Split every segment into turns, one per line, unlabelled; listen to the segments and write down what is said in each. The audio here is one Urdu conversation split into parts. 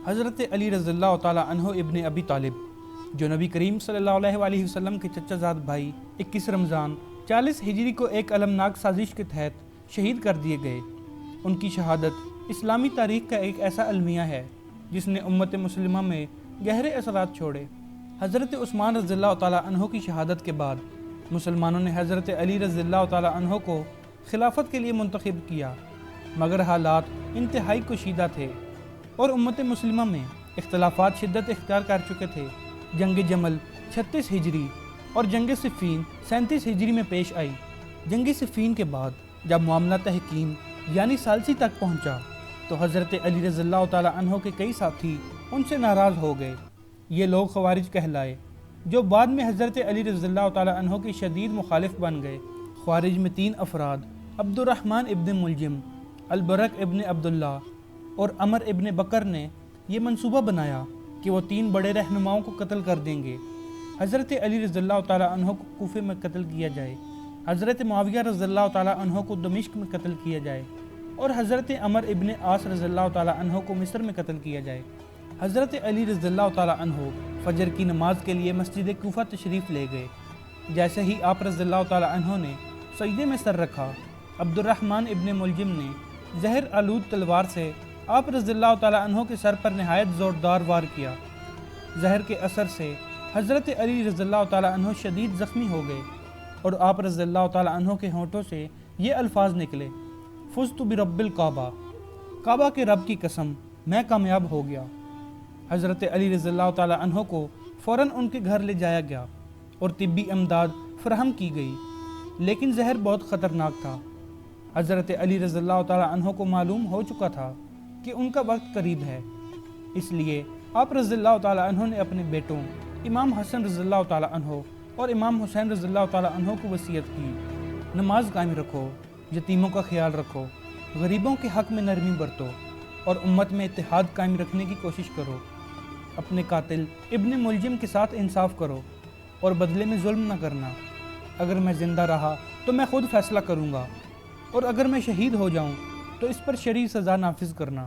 حضرت علی رضی اللہ تعالیٰ عنہ ابن ابی طالب جو نبی کریم صلی اللہ علیہ وسلم کے چچا زاد بھائی 21 رمضان 40 ہجری کو ایک المناک سازش کے تحت شہید کر دیے گئے۔ ان کی شہادت اسلامی تاریخ کا ایک ایسا المیہ ہے جس نے امت مسلمہ میں گہرے اثرات چھوڑے۔ حضرت عثمان رضی اللہ تعالیٰ عنہ کی شہادت کے بعد مسلمانوں نے حضرت علی رضی اللہ تعالیٰ عنہ کو خلافت کے لیے منتخب کیا، مگر حالات انتہائی کشیدہ تھے اور امت مسلمہ میں اختلافات شدت اختیار کر چکے تھے۔ جنگ جمل 36 ہجری اور جنگ صفین 37 ہجری میں پیش آئی۔ جنگ صفین کے بعد جب معاملہ تحکیم یعنی ثالثی تک پہنچا تو حضرت علی رضی اللہ تعالیٰ عنہ کے کئی ساتھی ان سے ناراض ہو گئے۔ یہ لوگ خوارج کہلائے، جو بعد میں حضرت علی رضی اللہ تعالیٰ عنہ کے شدید مخالف بن گئے۔ خوارج میں 3 افراد عبد الرحمن ابن ملجم، البرق ابن عبداللہ اور عمر ابن بکر نے یہ منصوبہ بنایا کہ وہ 3 بڑے رہنماؤں کو قتل کر دیں گے۔ حضرت علی رضی اللہ تعالیٰ عنہ کو کوفے میں قتل کیا جائے، حضرت معاویہ رضی اللہ تعالیٰ عنہ کو دمشق میں قتل کیا جائے اور حضرت عمر ابن عاص رضی اللہ تعالیٰ عنہ کو مصر میں قتل کیا جائے۔ حضرت علی رضی اللہ تعالیٰ عنہ فجر کی نماز کے لیے مسجد کوفہ تشریف لے گئے۔ جیسے ہی آپ رضی اللہ تعالیٰ عنہ نے سجدے میں سر رکھا، عبد الرحمن ابن ملجم نے زہر آلود تلوار سے آپ رضی اللہ تعالیٰ عنہ کے سر پر نہایت زوردار وار کیا۔ زہر کے اثر سے حضرت علی رضی اللہ تعالیٰ عنہ شدید زخمی ہو گئے اور آپ رضی اللہ تعالیٰ عنہ کے ہونٹوں سے یہ الفاظ نکلے: فزت برب الکعبہ، کعبہ کے رب کی قسم میں کامیاب ہو گیا۔ حضرت علی رضی اللہ تعالیٰ عنہ کو فوراً ان کے گھر لے جایا گیا اور طبی امداد فراہم کی گئی، لیکن زہر بہت خطرناک تھا۔ حضرت علی رضی اللہ تعالیٰ عنہ کو معلوم ہو چکا تھا کہ ان کا وقت قریب ہے، اس لیے آپ رضی اللہ تعالیٰ عنہ نے اپنے بیٹوں امام حسن رضی اللہ تعالیٰ عنہ اور امام حسین رضی اللہ تعالیٰ عنہ کو وصیت کی: نماز قائم رکھو، یتیموں کا خیال رکھو، غریبوں کے حق میں نرمی برتو اور امت میں اتحاد قائم رکھنے کی کوشش کرو۔ اپنے قاتل ابن ملجم کے ساتھ انصاف کرو اور بدلے میں ظلم نہ کرنا۔ اگر میں زندہ رہا تو میں خود فیصلہ کروں گا اور اگر میں شہید ہو جاؤں تو اس پر شرعی سزا نافذ کرنا۔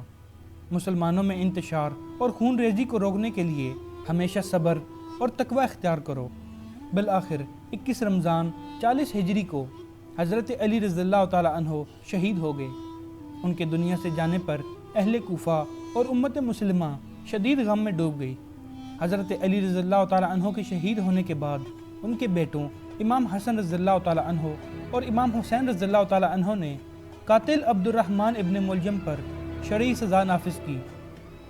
مسلمانوں میں انتشار اور خون ریزی کو روکنے کے لیے ہمیشہ صبر اور تقوی اختیار کرو۔ بالآخر 21 رمضان 40 ہجری کو حضرت علی رضی اللہ تعالیٰ عنہ شہید ہو گئے۔ ان کے دنیا سے جانے پر اہل کوفہ اور امت مسلمہ شدید غم میں ڈوب گئی۔ حضرت علی رضی اللہ تعالیٰ عنہ کے شہید ہونے کے بعد ان کے بیٹوں امام حسن رضی اللہ تعالیٰ عنہ اور امام حسین رضی اللہ تعالیٰ عنہ نے قاتل عبد الرحمن ابن ملجم پر شرعی سزا نافذ کی۔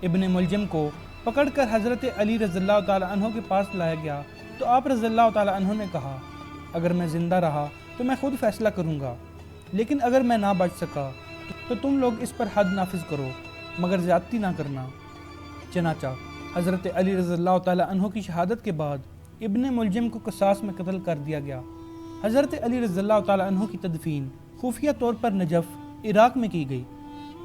ابن ملجم کو پکڑ کر حضرت علی رضی اللہ تعالیٰ عنہ کے پاس لایا گیا تو آپ رضی اللہ تعالیٰ عنہ نے کہا: اگر میں زندہ رہا تو میں خود فیصلہ کروں گا، لیکن اگر میں نہ بچ سکا تو تم لوگ اس پر حد نافذ کرو، مگر زیادتی نہ کرنا۔ چنانچہ حضرت علی رضی اللہ تعالیٰ عنہ کی شہادت کے بعد ابن ملجم کو قصاص میں قتل کر دیا گیا۔ حضرت علی رضی اللہ تعالیٰ عنہ کی تدفین خفیہ طور پر نجف، عراق میں کی گئی۔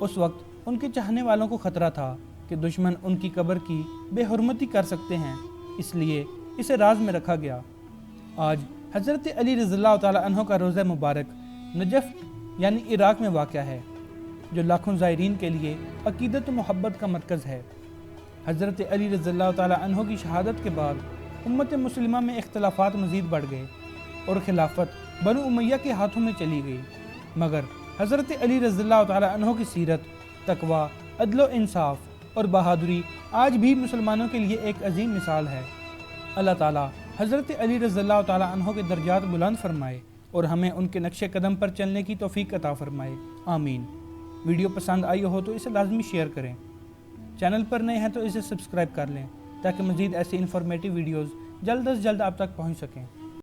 اس وقت ان کے چاہنے والوں کو خطرہ تھا کہ دشمن ان کی قبر کی بے حرمتی کر سکتے ہیں، اس لیے اسے راز میں رکھا گیا۔ آج حضرت علی رضی اللہ تعالیٰ عنہ کا روضہ مبارک نجف یعنی عراق میں واقع ہے، جو لاکھوں زائرین کے لیے عقیدت و محبت کا مرکز ہے۔ حضرت علی رضی اللہ تعالیٰ عنہ کی شہادت کے بعد امت مسلمہ میں اختلافات مزید بڑھ گئے اور خلافت بنو امیہ کے ہاتھوں میں چلی گئی، مگر حضرت علی رضی اللہ تعالیٰ عنہ کی سیرت، تقوی، عدل و انصاف اور بہادری آج بھی مسلمانوں کے لیے ایک عظیم مثال ہے۔ اللہ تعالیٰ حضرت علی رضی اللہ تعالیٰ عنہ کے درجات بلند فرمائے اور ہمیں ان کے نقش قدم پر چلنے کی توفیق عطا فرمائے، آمین۔ ویڈیو پسند آئی ہو تو اسے لازمی شیئر کریں، چینل پر نئے ہیں تو اسے سبسکرائب کر لیں تاکہ مزید ایسی انفارمیٹیو ویڈیوز جلد از جلد آپ تک پہنچ سکیں۔